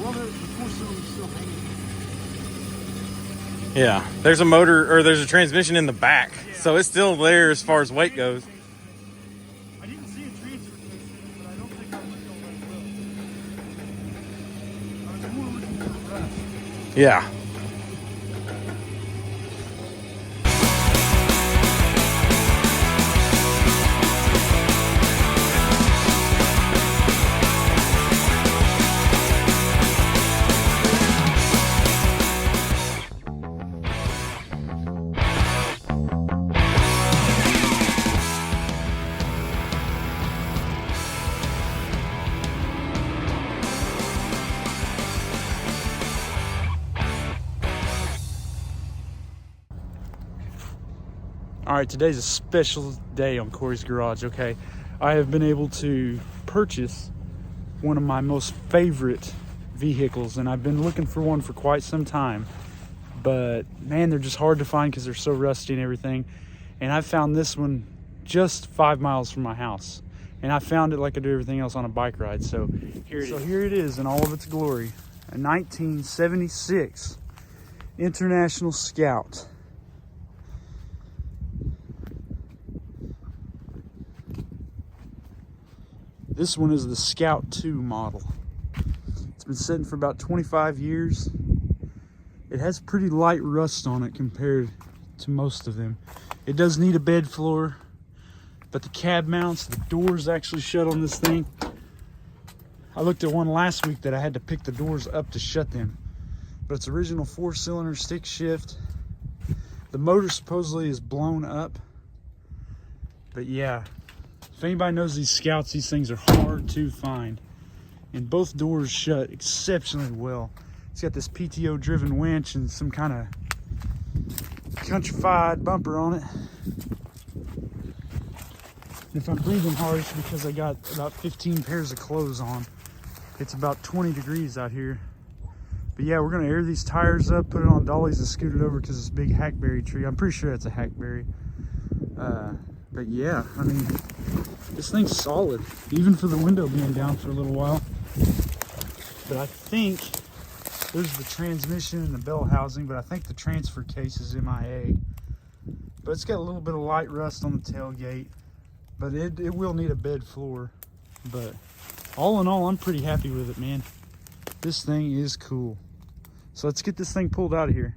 Well, the four cylinder's still hanging. Yeah, there's a motor, or there's a transmission in the back, so it's still there as far as weight goes. I didn't see a transfer case in it, but I don't think I looked all that well. I was more looking for rust. Yeah. All right, today's a special day on Corey's Garage, okay? I have been able to purchase one of my most favorite vehicles, and I've been looking for one for quite some time. But man, they're just hard to find because they're so rusty and everything. And I found this one just 5 miles from my house. And I found it like I do everything else on a bike ride. So here it is in all of its glory. A 1976 International Scout. This one is the Scout 2 model. It's been sitting for about 25 years. It has pretty light rust on it compared to most of them. It does need a bed floor, but the cab mounts, the doors actually shut on this thing. I looked at one last week that I had to pick the doors up to shut them. But it's original 4-cylinder stick shift. The motor supposedly is blown up. But yeah, if anybody knows these Scouts, these things are hard to find. And both doors shut exceptionally well. It's got this PTO driven winch and some kind of countrified bumper on it. If I'm breathing hard, it's because I got about 15 pairs of clothes on. It's about 20 degrees out here. But yeah, we're gonna air these tires up, put it on dollies and scoot it over because it's a big hackberry tree. I'm pretty sure it's a hackberry. But yeah, I mean, this thing's solid, even for the window being down for a little while. But I think there's the transmission and the bell housing, but I think the transfer case is MIA. But it's got a little bit of light rust on the tailgate, but it will need a bed floor. But all in all, I'm pretty happy with it, man. This thing is cool. So let's get this thing pulled out of here.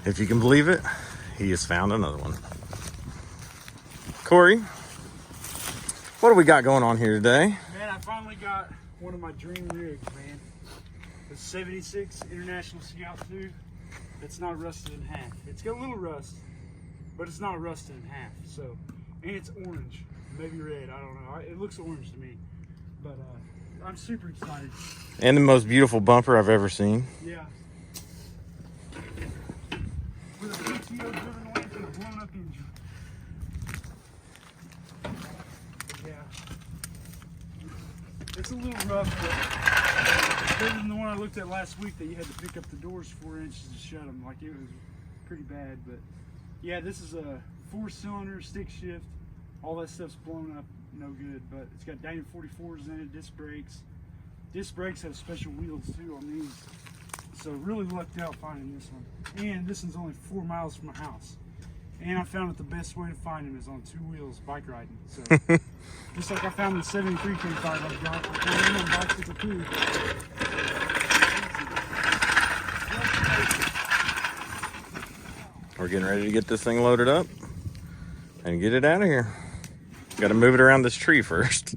If you can believe it, he has found another one. Corey, what do we got going on here today? Man, I finally got one of my dream rigs, man. The 76 International Scout 2. It's not rusted in half. It's got a little rust, but it's not rusted in half. So, and it's orange, maybe red, I don't know. It looks orange to me, but I'm super excited. And the most beautiful bumper I've ever seen. Yeah. With a PTO driven winch and a blown up engine. Yeah. It's a little rough, but better than the one I looked at last week that you had to pick up the doors 4 inches to shut them. Like, it was pretty bad, but yeah, this is a 4-cylinder stick shift. All that stuff's blown up, no good, but it's got Daniel 44s in it, disc brakes. Disc brakes have special wheels too on these. So really lucked out finding this one. And this one's only 4 miles from my house. And I found that the best way to find them is on 2 wheels bike riding. So just like I found the 73 K5 I've got, I found them on bicycle too. We're getting ready to get this thing loaded up and get it out of here. Got to move it around this tree first.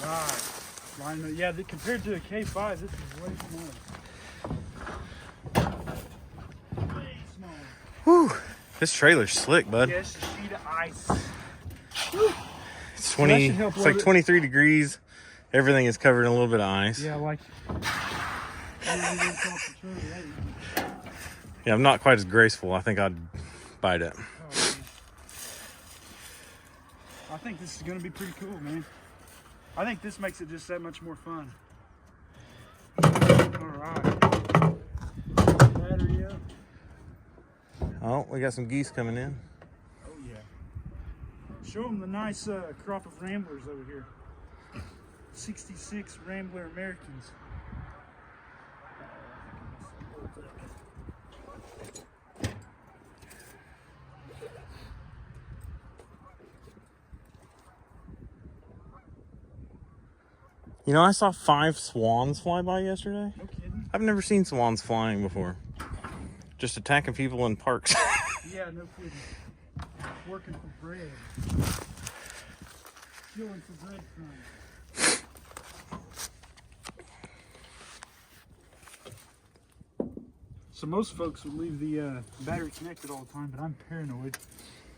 Right. Yeah, compared to a K5, this is way smaller. Way smaller. Whew. This trailer's slick, bud. Yeah, it's a sheet of ice. It's 20. It's like 23 degrees. Everything is covered in a little bit of ice. Yeah, like. Yeah, I'm not quite as graceful. I think I'd bite it. Oh, I think this is going to be pretty cool, man. I think this makes it just that much more fun. All right. Battery up. Oh, we got some geese coming in. Oh, yeah. Show them the nice crop of Ramblers over here. 66 Rambler Americans. You know, I saw 5 swans fly by yesterday. No kidding. I've never seen swans flying before. Just attacking people in parks. Yeah, no kidding. Working for bread. Stealing for breadcrumbs. So most folks would leave the battery connected all the time, but I'm paranoid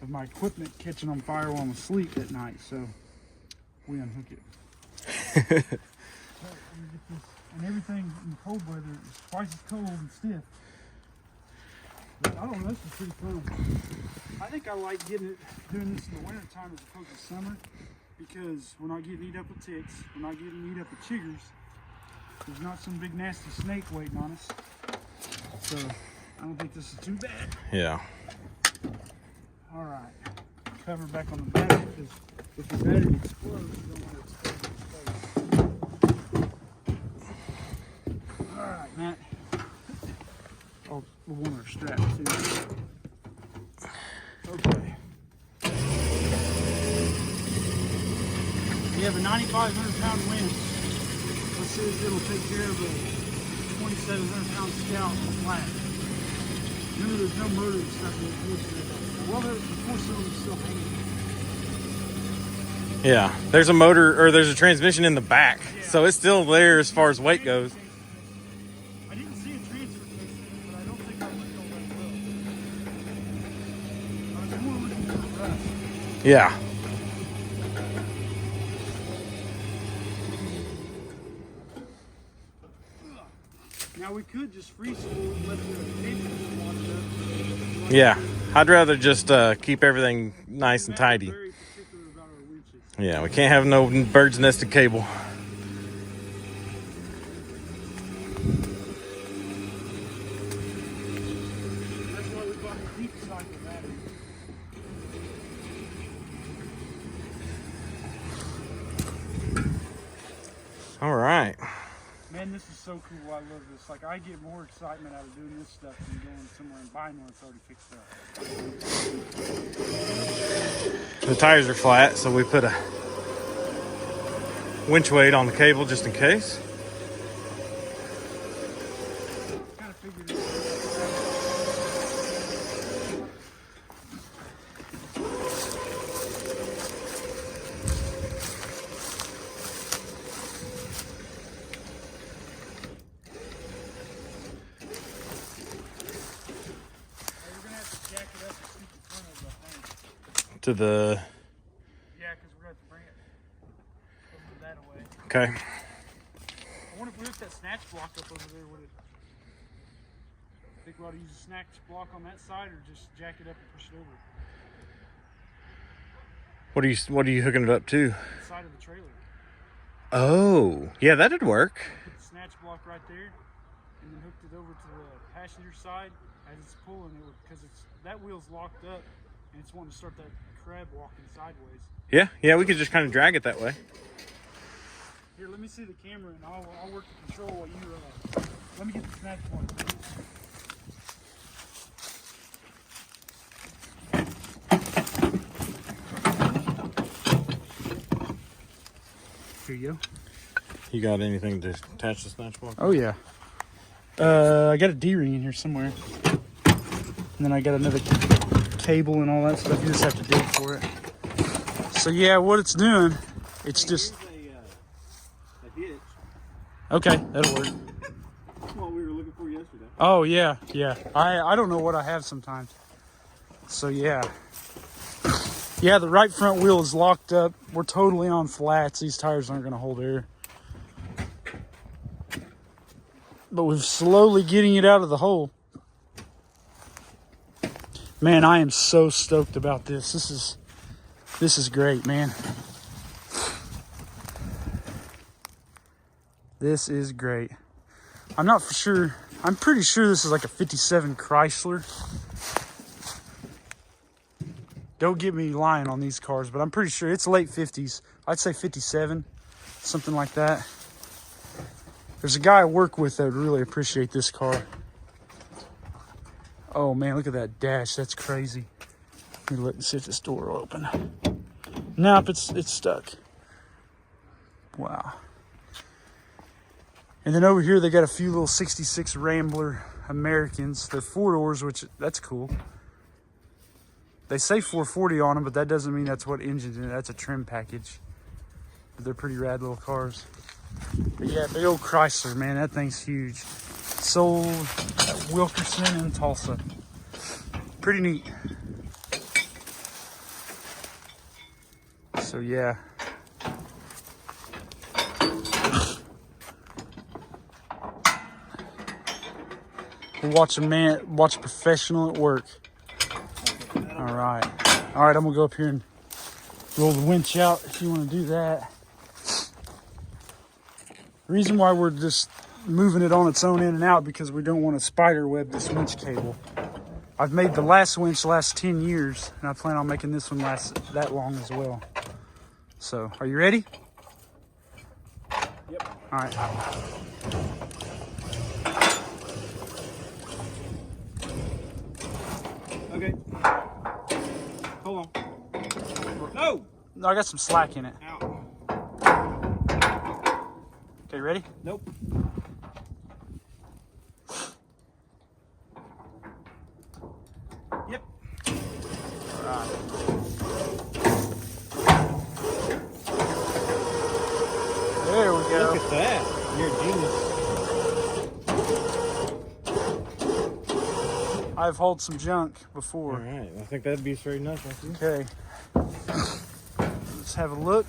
of my equipment catching on fire while I'm asleep at night, so we unhook it. And everything in cold weather is twice as cold and stiff. But I don't know, this is pretty fun. I think I like doing this in the winter time as opposed to summer, because we're not getting eat up with ticks, we're not getting eat up with chiggers. There's not some big nasty snake waiting on us. So I don't think this is too bad. Yeah. All right. Cover back on the battery, because if the battery explodes, you don't want to explode in space. All right, Matt. Oh, we'll want our strap too. Okay. We have a 9,500-pound winch. Let's see if it'll take care of a 2,700-pound Scout flat. Remember, there's no motor and stuff in the well, the four-cylinder's still hanging. Yeah, there's a motor, or there's a transmission in the back, yeah. So it's still there as far as weight goes. I didn't see a transfer case in it, but I don't think I looked all that well. I was more looking for rust. Yeah. Now we could just free spool and let the cable just wander up. Yeah, I'd rather just keep everything nice and tidy. Very particular about our winches. Yeah, we can't have no bird's nested cable. That's why we bought the deep cycle battery. All right. Man, this is so cool. I love this. Like, I get more excitement out of doing this stuff than going somewhere and buying one that's already fixed up. The tires are flat, so we put a winch weight on the cable just in case. Kind of figured it out. To the... Yeah, because we're going to have to bring it over that away. Okay. I wonder if we hooked that snatch block up over there, would it... Think we ought to use a snatch block on that side, or just jack it up and push it over? What are you hooking it up to? The side of the trailer. Oh, yeah, that'd work. Put the snatch block right there, and then hooked it over to the passenger side as it's pulling it, because that wheel's locked up, and it's wanting to start that crab walking sideways. Yeah, we could just kind of drag it that way. Here, let me see the camera, and I'll work the control while you, let me get the snatch block. Here you go. You got anything to attach the snatch block? Oh, yeah. I got a D-ring in here somewhere. And then I got another cable and all that stuff. You just have to dig for it. So yeah, what it's doing, it's just... Okay, that'll work. That's what we were looking for yesterday. Oh, yeah, yeah. I don't know what I have sometimes. So, yeah. Yeah, the right front wheel is locked up. We're totally on flats. These tires aren't going to hold air. But we're slowly getting it out of the hole. Man, I am so stoked about this. This is great, man. This is great. I'm not for sure. I'm pretty sure this is like a 57 Chrysler. Don't get me lying on these cars, but I'm pretty sure it's late 50s. I'd say 57, something like that. There's a guy I work with that would really appreciate this car. Oh man, look at that dash. That's crazy. Let me look and see if this door will open. Nope, it's stuck. Wow. And then over here they got a few little 66 Rambler Americans. They're 4-doors, which that's cool. They say 440 on them, but that doesn't mean that's what engine's in it. That's a trim package. But they're pretty rad little cars. But yeah, big old Chrysler, man, that thing's huge. Sold at Wilkerson in Tulsa. Pretty neat. So yeah. We'll watch a professional at work. All right, I'm gonna go up here and roll the winch out if you want to do that. The reason why we're just moving it on its own in and out because we don't want to spider web this winch cable. I've made the last winch last 10 years, and I plan on making this one last that long as well. So, are you ready? Yep. All right. Okay. Hold on. No! I got some slack in it. Ow. Okay, ready? Nope. Yep. All right. There we go. Look at that. You're a genius. I've hauled some junk before. All right. I think that'd be straight enough. Okay. Let's have a look.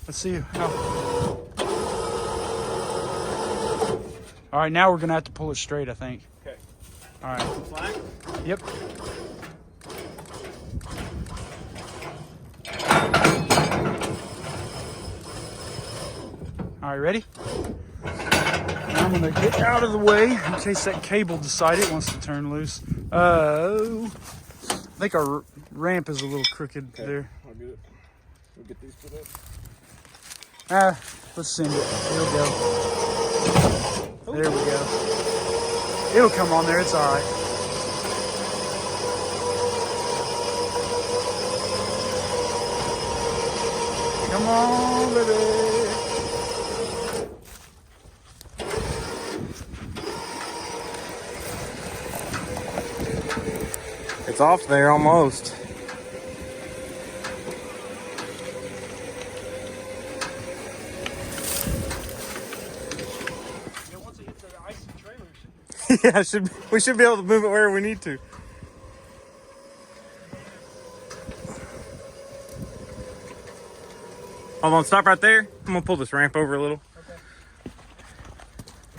Let's see how. All right, now we're gonna have to pull it straight, I think. Okay. All right. Slack? Yep. All right, ready? I'm gonna get out of the way in case that cable decided it wants to turn loose. I think our ramp is a little crooked there. I'll get it. We'll get these put up. Let's send it. It'll go. There we go. It'll come on there. It's all right. Come on, baby. It's off there almost. Once it hits the icy trailer, Yeah, we should be able to move it where we need to. Hold on, stop right there. I'm gonna pull this ramp over a little. okay.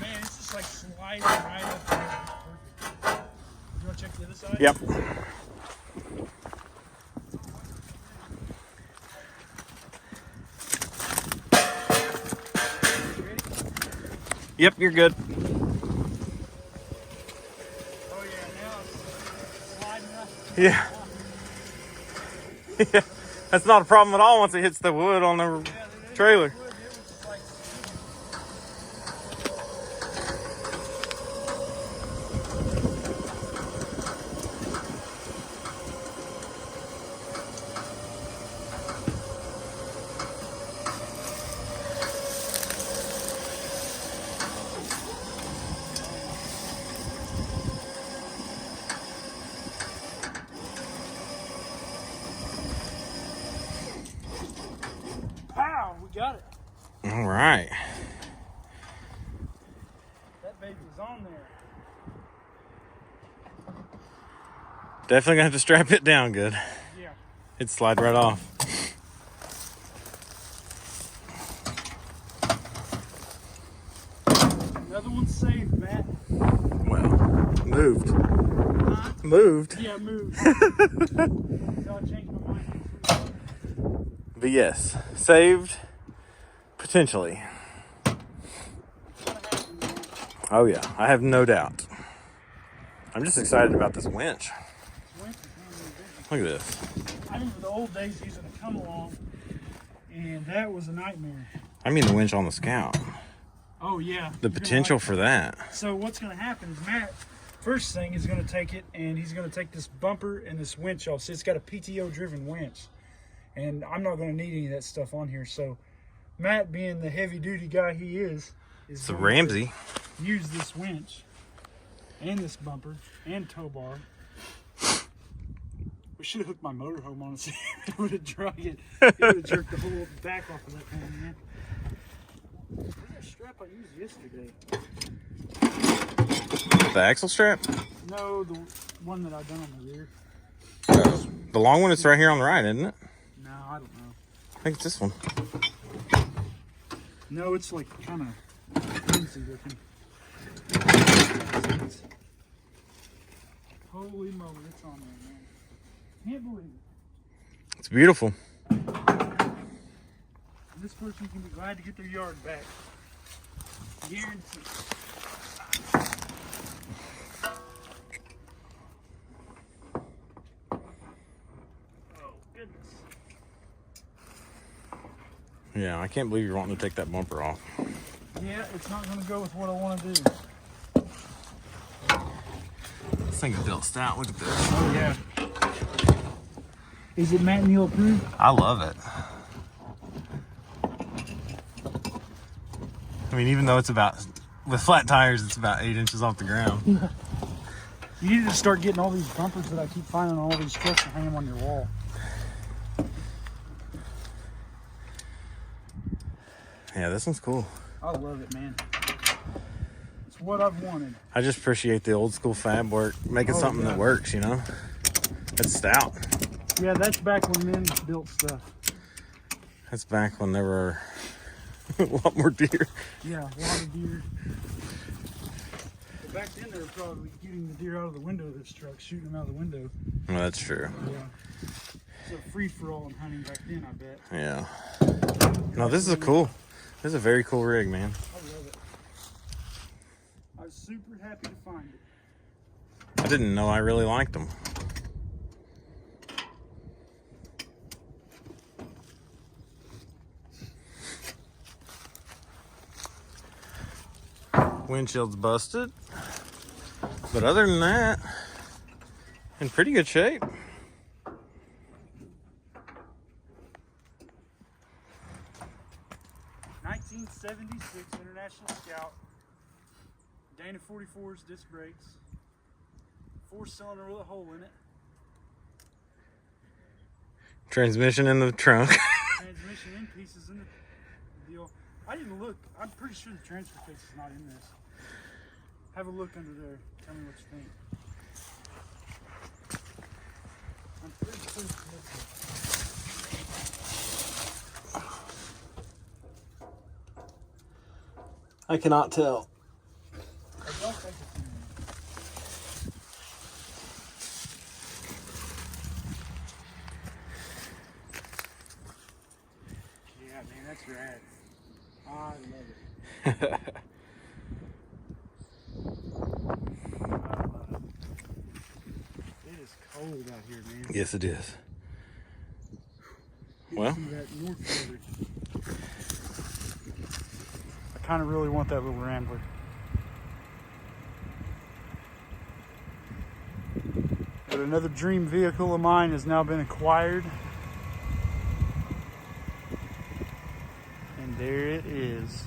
Man, it's just like sliding right up there. It's perfect. You want to check the other side? Yep. Yep, you're good. Oh yeah, now it's sliding up. Yeah. Yeah. That's not a problem at all once it hits the wood on the trailer. Pow, we got it. All right. Definitely gonna have to strap it down good. Yeah. It'd slide right off. Another one saved, Matt. Well, moved. Huh? Moved. Yeah, moved. So I changed my mind. But yes, saved potentially. Oh yeah, I have no doubt. I'm just excited about this winch. Look at this. I remember the old days using a come along, and that was a nightmare. I mean the winch on the Scout. Oh yeah. The potential for that. So what's going to happen is Matt, first thing, is going to take it and he's going to take this bumper and this winch off. So it's got a PTO driven winch, and I'm not going to need any of that stuff on here. So Matt, being the heavy duty guy he is It's a Ramsey. Use this winch and this bumper and tow bar. We should have hooked my motorhome on it. It would have drug it. It would have jerked the whole back off of that thing, man. Where's that strap I used yesterday? The axle strap? No, the one that I done on the rear. The long one is right here on the right, isn't it? No, I don't know. I think it's this one. No, it's like kind of fancy looking. Holy moly, it's on there, man. Can't believe it. It's beautiful. This person can be glad to get their yard back. Guaranteed. Oh, goodness. Yeah, I can't believe you're wanting to take that bumper off. Yeah, it's not going to go with what I want to do. This thing is built stout. Look at this. Oh, yeah. Is it Matt Neal approved? I love it. I mean, even though it's about, with flat tires, it's about 8 inches off the ground. Yeah. You need to start getting all these bumpers that I keep finding on all these trucks and hang them on your wall. Yeah, this one's cool. I love it, man. It's what I've wanted. I just appreciate the old school fab work, making something that works, you know? It's stout. Yeah, that's back when men built stuff. That's back when there were a lot more deer. Yeah, a lot of deer. But back then they were probably getting the deer out of the window of this truck, shooting them out of the window. Well, that's true. Yeah. It's a free-for-all in hunting back then, I bet. Yeah. No, this is a cool, this is a very cool rig, man. I love it. I was super happy to find it. I didn't know I really liked them. Windshield's busted, but other than that, in pretty good shape. '1976 International Scout, Dana 44's disc brakes, 4-cylinder with a hole in it. Transmission in the trunk. Transmission in pieces in the deal. I didn't look. I'm pretty sure the transfer case is not in this. Have a look under there. Tell me what you think. I'm pretty sure it's missing. I cannot tell. I don't think it's in there. Yeah, man, that's rad. I love it. It is cold out here, man. Yes, it is. Get Well. some of that north weather. I kind of really want that little Rambler. But another dream vehicle of mine has now been acquired. And there it is.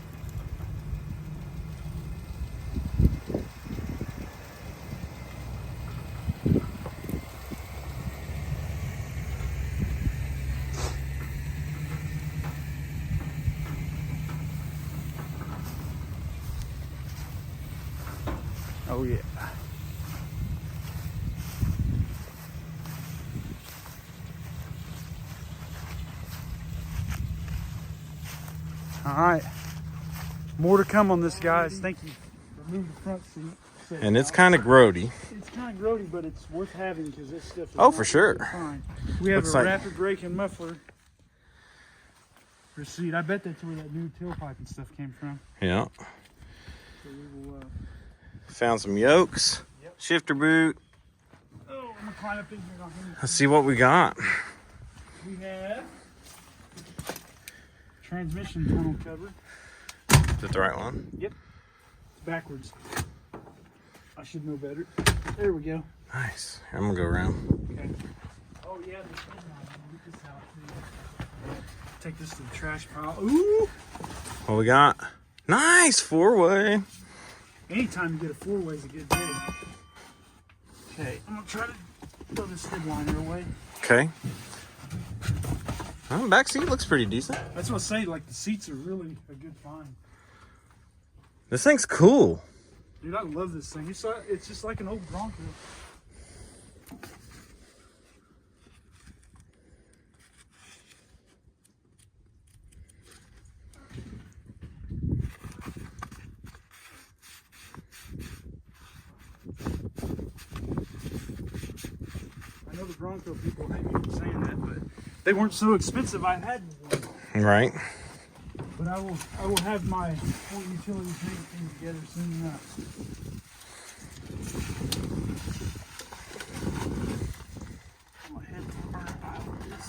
Oh yeah. All right. More to come on this, guys. Thank you. Remove the front seat. And it's kind of grody. It's kind of grody, but it's worth having because this stuff is Oh, for sure. fine. We have Looks a like... rapid brake and muffler for seat. I bet that's where that new tailpipe and stuff came from. Yeah. So we will, found some yokes. Yep. Shifter boot. oh, I'm going to climb up in here and I'll hand Let's see what we got. We have transmission tunnel cover. Is that the right one? Yep. It's backwards. I should know better. There we go. Nice. I'm gonna go around. Okay. Oh yeah, there's get this out too. Take this to the trash pile. Ooh! What we got? Nice 4-way. Anytime you get a 4-way is a good day. Okay, I'm gonna try to throw this headliner away. Okay. Oh, back seat looks pretty decent. That's what I say, like the seats are really a good find. This thing's cool. Dude, I love this thing. It's just like an old Bronco. I know the Bronco people hate me for saying that, but they weren't so expensive. I had one. Right. But I will have my full utilities and everything together soon enough. I'm gonna head to the burn pile with this.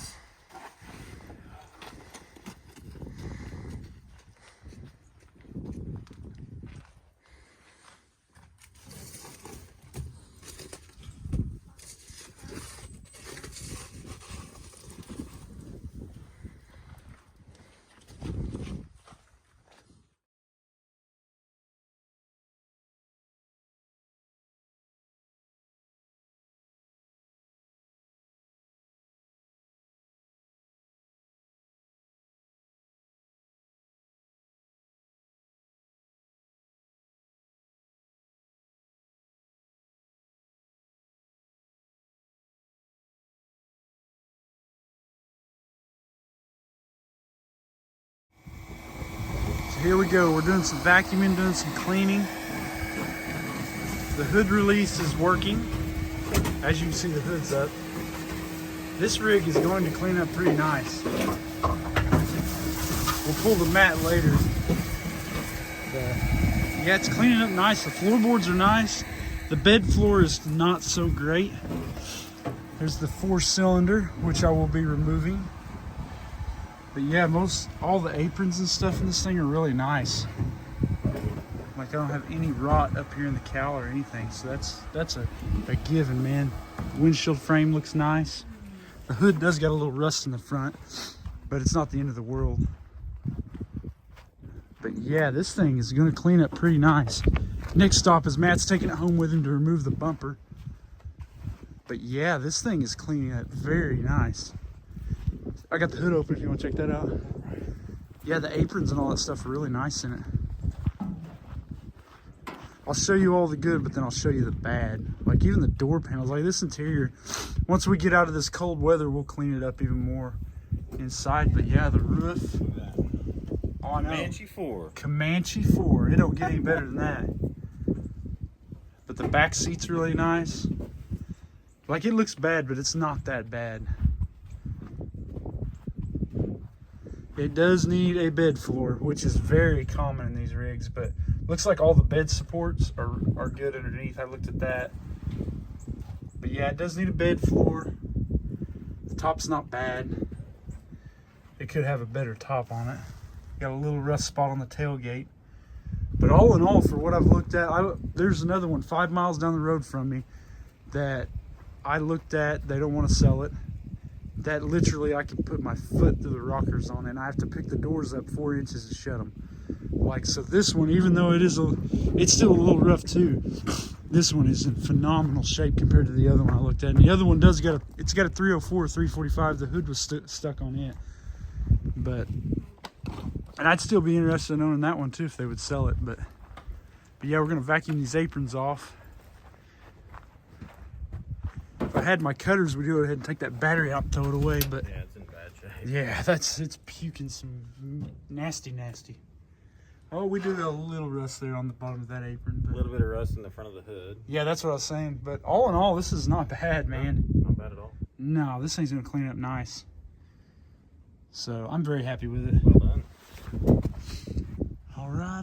Here we go, we're doing some vacuuming, doing some cleaning. The hood release is working. As you can see, the hood's up. This rig is going to clean up pretty nice. We'll pull the mat later. But yeah, it's cleaning up nice. The floorboards are nice. The bed floor is not so great. There's the 4-cylinder, which I will be removing. But yeah, all the aprons and stuff in this thing are really nice. Like I don't have any rot up here in the cowl or anything, so that's a given, man. Windshield frame looks nice. The hood does got a little rust in the front, but it's not the end of the world. But yeah, this thing is gonna clean up pretty nice. Next stop is Matt's taking it home with him to remove the bumper. But yeah, this thing is cleaning up very nice. I got the hood open if you want to check that out. Yeah, the aprons and all that stuff are really nice in it. I'll show you all the good, but then I'll show you the bad. Like even the door panels, like this interior. Once we get out of this cold weather, we'll clean it up even more inside. But yeah, the roof. Oh, I know. Comanche 4. Comanche 4. It don't get any better than that. But the back seat's really nice. Like it looks bad, but it's not that bad. It does need a bed floor, which is very common in these rigs, but looks like all the bed supports are good underneath. I looked at that. But yeah, it does need a bed floor. The top's not bad. It could have a better top on it. Got a little rust spot on the tailgate. But all in all, for what I've looked at, there's another one 5 miles down the road from me that I looked at. They don't want to sell it. That literally I can put my foot through the rockers on it, and I have to pick the doors up 4 inches to shut them. Like, so this one, even though it's still a little rough too, this one is in phenomenal shape compared to the other one I looked at. And the other one it's got a 304, 345. The hood was stuck on it. And I'd still be interested in owning that one too if they would sell it. But yeah, we're gonna vacuum these aprons off. If I had my cutters, we'd go ahead and take that battery out and throw it away, but Yeah, it's in bad shape. Yeah, it's puking some nasty. Oh, we do got a little rust there on the bottom of that apron. A little bit of rust in the front of the hood. Yeah, that's what I was saying. But all in all, this is not bad, man. Not bad at all. No, this thing's gonna clean up nice. So I'm very happy with it. Well done. All right.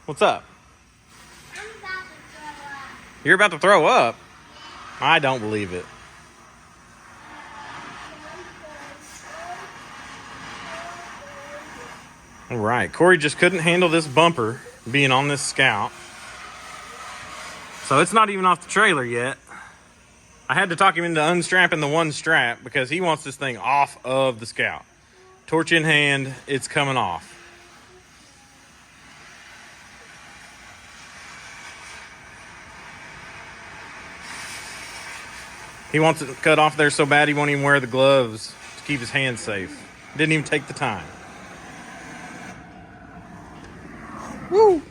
What's up? I'm about to throw up. You're about to throw up? I don't believe it. All right, Corey just couldn't handle this bumper being on this Scout. So it's not even off the trailer yet. I had to talk him into unstrapping the one strap because he wants this thing off of the Scout. Torch in hand, it's coming off. He wants it cut off there so bad he won't even wear the gloves to keep his hands safe. Didn't even take the time. Woo!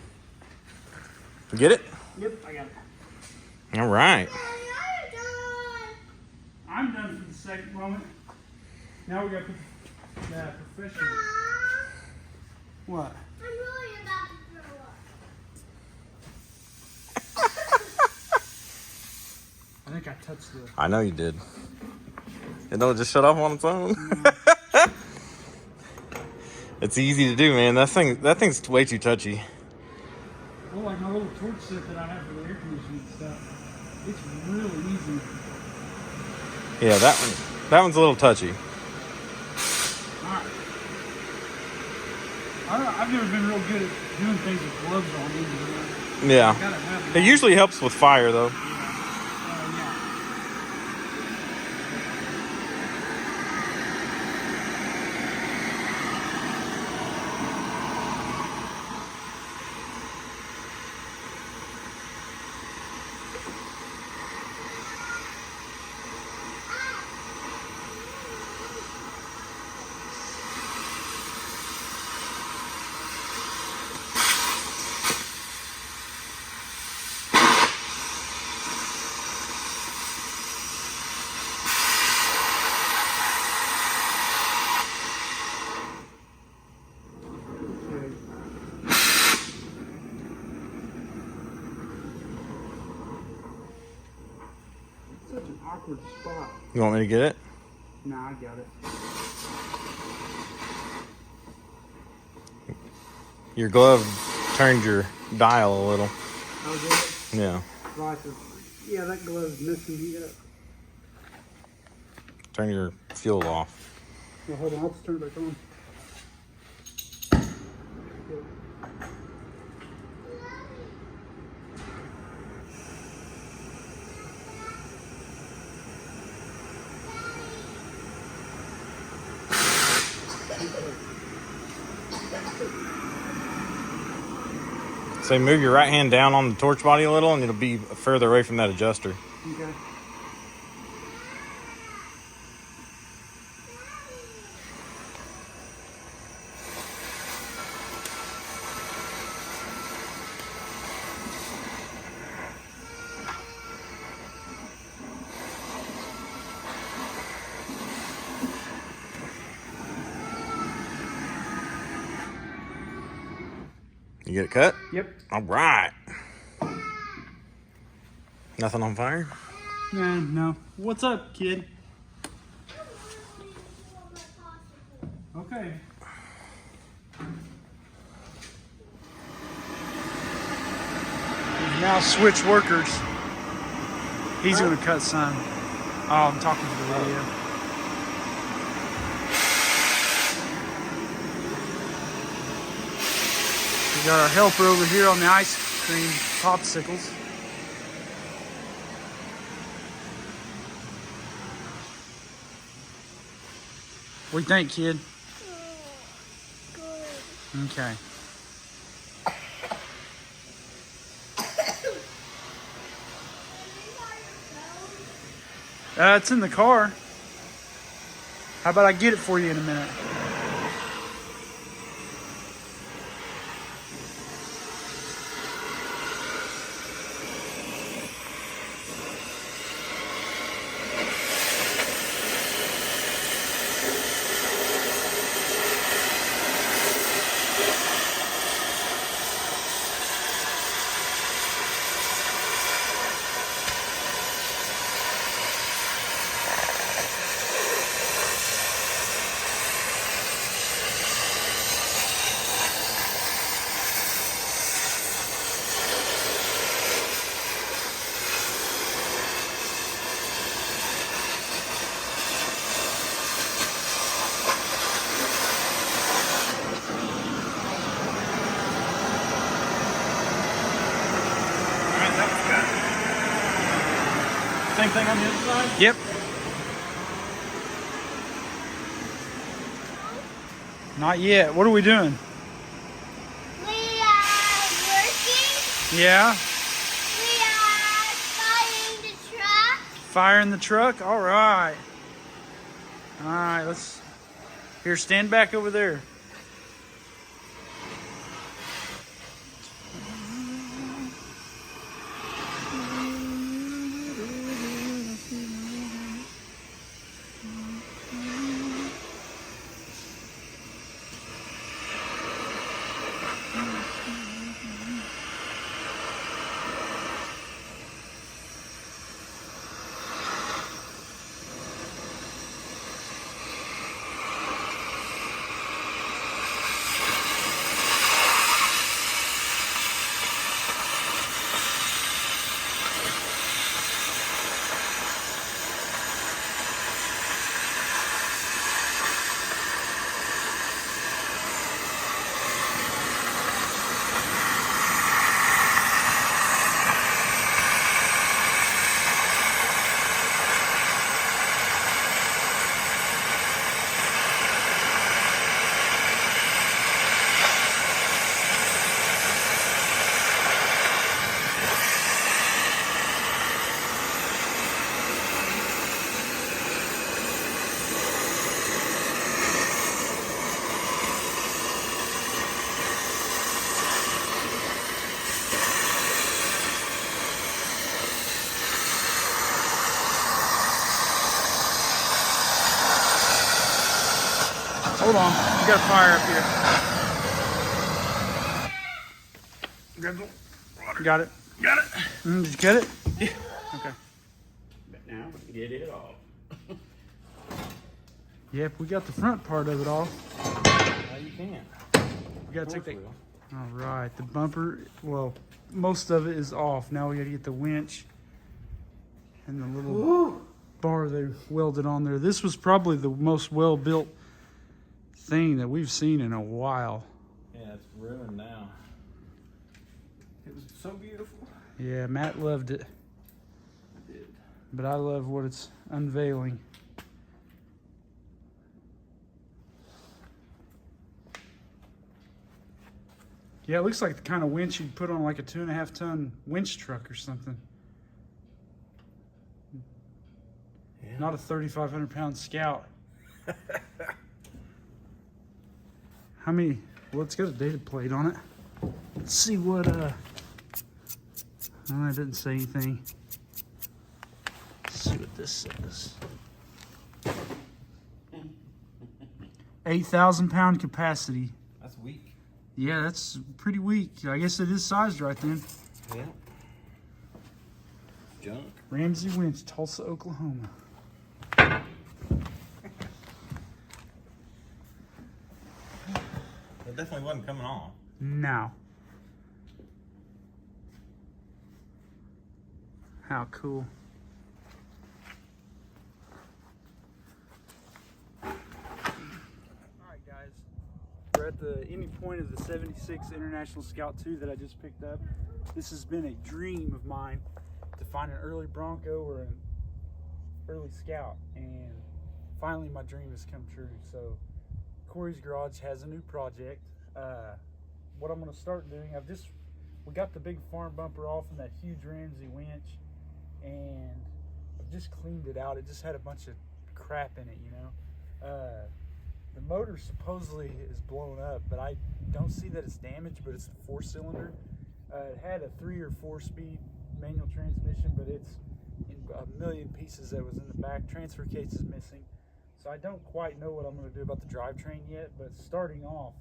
Get it? Yep, I got it. All right. I'm done for the second moment. Now we got to put the professional. What? I'm really about to throw up. I think I touched the. I know you did. It don't just shut off on its own. It's easy to do, man. That thing's way too touchy. Well, like my little torch set that I have for the air conditioning stuff, it's really easy. Yeah, that one's a little touchy. Alright. I don't know, I've never been real good at doing things with gloves on either. Yeah. Gotta have It usually helps with fire, though. yeah. Such an awkward spot. You want me to get it? Nah, I got it. Your glove turned your dial a little. Oh, did it? Yeah. Right. Yeah, that glove's missing. Yeah. Turn your fuel off. Well, hold on, I'll just turn it back on. So move your right hand down on the torch body a little and it'll be further away from that adjuster. Okay. You get it cut? Yep. All right. Nothing on fire? Nah, no. What's up, kid? Okay. We've now switch workers. He's gonna cut some. Oh, I'm talking to the radio. We got our helper over here on the ice cream popsicles. What do you think, kid? Good. Okay. It's in the car. How about I get it for you in a minute? Same thing on the other side? Yep. Not yet. What are we doing? We are working. Yeah. We are firing the truck. Firing the truck? All right. All right, let's... Here, stand back over there. Hold on. You got a fire up here. Grab the water. Got it? Got it. Did you get it? Yeah. Okay. But now we can get it off. Yep, we got the front part of it off. Now you can. We got to take the... Wheel. All right. The bumper, well, most of it is off. Now we got to get the winch and the little bar they welded on there. This was probably the most well-built thing that we've seen in a while. Yeah, it's ruined now. It was so beautiful. Yeah, Matt loved it, I did. but I love what it's unveiling. Yeah, it looks like the kind of winch you'd put on like a 2.5 ton winch truck or something. Yeah. Not a 3,500 pound Scout. How many? Well, it's got a data plate on it. Let's see what, oh, it didn't say anything. Let's see what this says. 8,000 pound capacity. That's weak. Yeah, that's pretty weak. I guess it is sized right then. Yeah. Junk. Ramsey Winch, Tulsa, Oklahoma. It definitely wasn't coming off. Now. How cool. Alright guys, we're at the ending point of the 76 International Scout 2 that I just picked up. This has been a dream of mine to find an early Bronco or an early Scout, and finally my dream has come true. So Corey's Garage has a new project. What I'm going to start doing, we got the big farm bumper off and that huge Ramsey winch, and I've just cleaned it out. It just had a bunch of crap in it, you know. The motor supposedly is blown up, but I don't see that it's damaged, but it's a 4-cylinder. It had a 3 or 4 speed manual transmission, but it's in a million pieces that was in the back. Transfer case is missing. So I don't quite know what I'm going to do about the drivetrain yet, but starting off,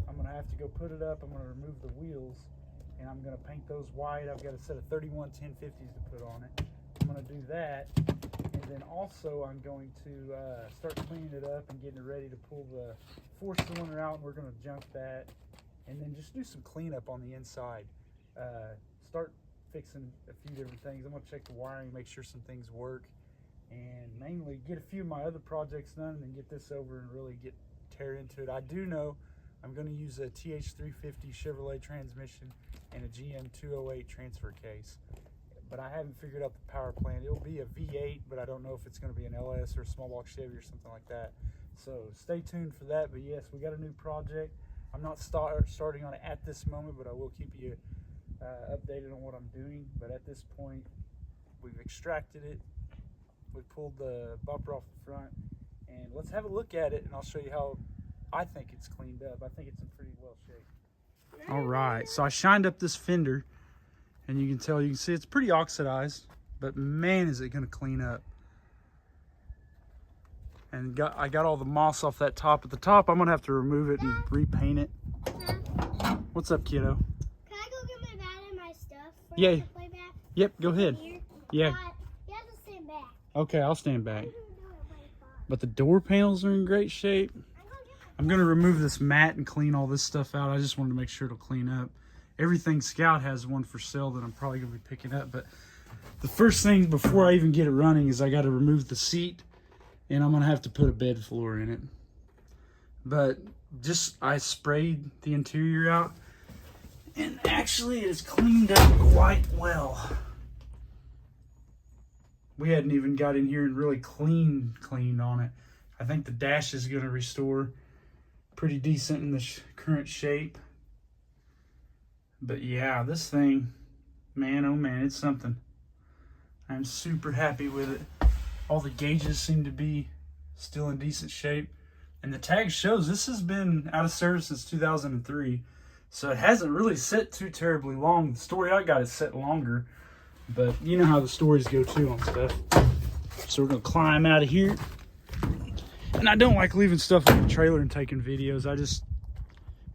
I'm going to have to go put it up. I'm going to remove the wheels, and I'm going to paint those white. I've got a set of 31 1050s to put on it. I'm going to do that, and then also I'm going to start cleaning it up and getting it ready to pull the 4-cylinder out, and we're going to junk that, and then just do some cleanup on the inside. Start fixing a few different things. I'm going to check the wiring, make sure some things work, and mainly get a few of my other projects done, and then get this over and really tear into it. I do know I'm going to use a TH350 Chevrolet transmission and a GM 208 transfer case, but I haven't figured out the power plant. It'll be a V8, but I don't know if it's going to be an LS or a small block Chevy or something like that. So stay tuned for that. But yes, we got a new project. I'm not starting on it at this moment, but I will keep you updated on what I'm doing. But at this point, we've extracted it. We pulled the bumper off the front, and let's have a look at it, and I'll show you how I think it's cleaned up. I think it's in pretty well shape. All right, so I shined up this fender, and you can see it's pretty oxidized, but man, is it gonna clean up. And I got all the moss off that top. At the top, I'm gonna have to remove it and repaint it. What's up, kiddo? Can I go get my bat and my stuff for Yeah. the play bat? Yep, go ahead. Here? Yeah. You have to stand back. Okay, I'll stand back. I'm gonna do it by far. But the door panels are in great shape. I'm gonna remove this mat and clean all this stuff out. I just wanted to make sure it'll clean up. Everything Scout has one for sale that I'm probably gonna be picking up. But the first thing before I even get it running is I gotta remove the seat, and I'm gonna have to put a bed floor in it. But I sprayed the interior out, and actually it's cleaned up quite well. We hadn't even got in here and really cleaned on it. I think the dash is gonna restore pretty decent in the current shape. But yeah, this thing, man, oh man, it's something. I'm super happy with it. All the gauges seem to be still in decent shape. And the tag shows this has been out of service since 2003. So it hasn't really set too terribly long. The story I got is set longer. But you know how the stories go too on stuff. So we're going to climb out of here. And I don't like leaving stuff in the trailer and taking videos. I just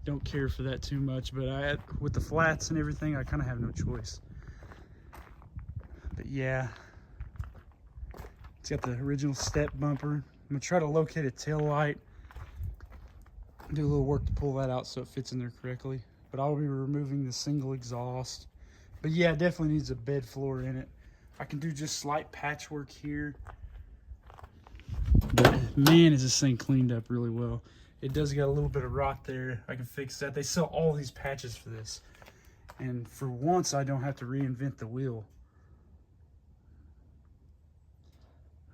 don't care for that too much. But with the flats and everything, I kind of have no choice. But yeah. It's got the original step bumper. I'm going to try to locate a tail light. Do a little work to pull that out so it fits in there correctly. But I'll be removing the single exhaust. But yeah, it definitely needs a bed floor in it. I can do just slight patchwork here. But man, is this thing cleaned up really well. It does got a little bit of rot there. I can fix that. They sell all these patches for this. And for once, I don't have to reinvent the wheel.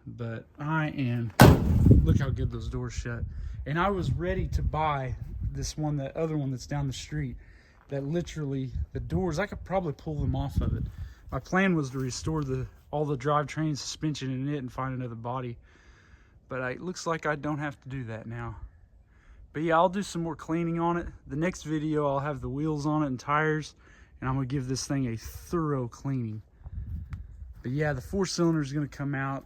But look how good those doors shut. And I was ready to buy that other one that's down the street. That literally, the doors, I could probably pull them off of it. My plan was to restore all the drivetrain, suspension in it, and find another body. But it looks like I don't have to do that now. But yeah, I'll do some more cleaning on it. The next video, I'll have the wheels on it and tires, and I'm gonna give this thing a thorough cleaning. But yeah, the 4-cylinder is gonna come out.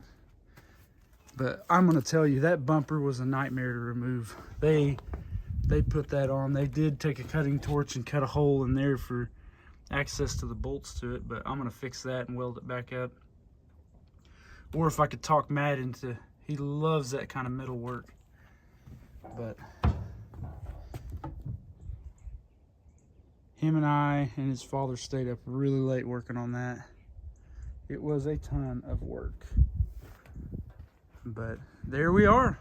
But I'm gonna tell you, that bumper was a nightmare to remove. They put that on. They did take a cutting torch and cut a hole in there for access to the bolts to it, but I'm gonna fix that and weld it back up. Or if I could talk Matt into, he loves that kind of metal work. But him and I and his father stayed up really late working on that. It was a ton of work. But there we are.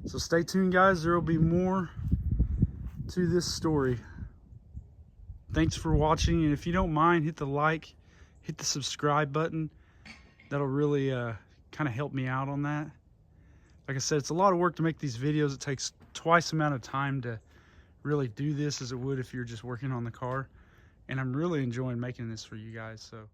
So stay tuned, guys. There will be more to this story. thanks for watching, and if you don't mind, hit the like, hit the subscribe button. That'll really kind of help me out on that. Like I said, it's a lot of work to make these videos. It takes twice the amount of time to really do this as it would if you're just working on the car, and I'm really enjoying making this for you guys. So